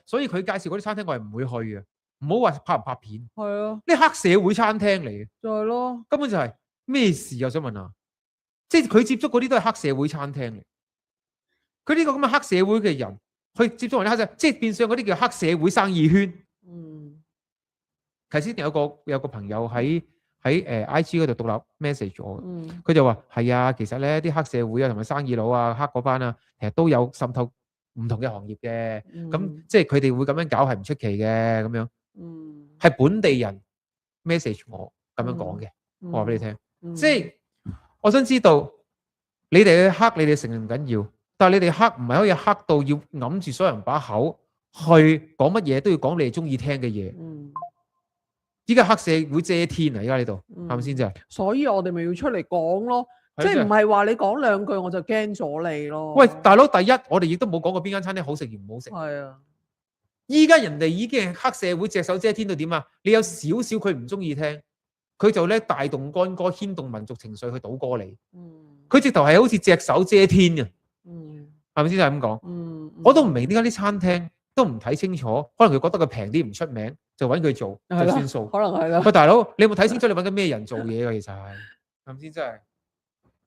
所以佢介紹嗰啲餐廳我係唔會去嘅，唔好話拍唔拍片。係啊，呢黑社會餐廳嚟嘅，就係咯，根本就係咩事啊？我想問下，即係佢接觸嗰啲都係黑社會餐廳嚟，佢呢個咁嘅黑社會嘅人去接觸人哋黑社會，即係變相嗰啲叫黑社會生意圈。嗯，頭先有個朋友喺IG 嗰度獨立 message 咗，嗯，佢就話係啊，其實咧啲黑社會啊同埋生意佬啊黑嗰班啊，其實都有滲透唔同嘅行業嘅，咁即係佢哋會咁樣搞係唔出奇嘅咁樣。嗯，係本地人 message 我咁樣講嘅，嗯我話俾你聽，嗯即係我想知道你哋去黑，你哋承認唔緊要，但係你哋黑唔係可以黑到要揞住所有人把口去講乜嘢都要講你哋中意聽嘅嘢。嗯，依家黑社會遮天啊！依家呢度嗯係咪先啫？所以我哋咪要出嚟講咯，係即係唔係話你講兩句我就驚咗你咯。喂，大佬，第一我哋亦都冇講過邊間餐廳好食而唔好食。係啊，依家人哋已經係黑社會隻手遮天到點啊？你有少少佢唔中意聽，佢就咧大動干戈，牽動民族情緒去倒歌你。佢直頭係好似隻手遮天嘅，係咪先就係咁講？我都唔明點解啲餐廳都唔睇清楚，可能佢覺得佢平啲唔出名，就揾佢做就算數。可能係啦。喂，大佬，你有冇睇清楚你揾緊咩人做嘢㗎？其實係咪先真係？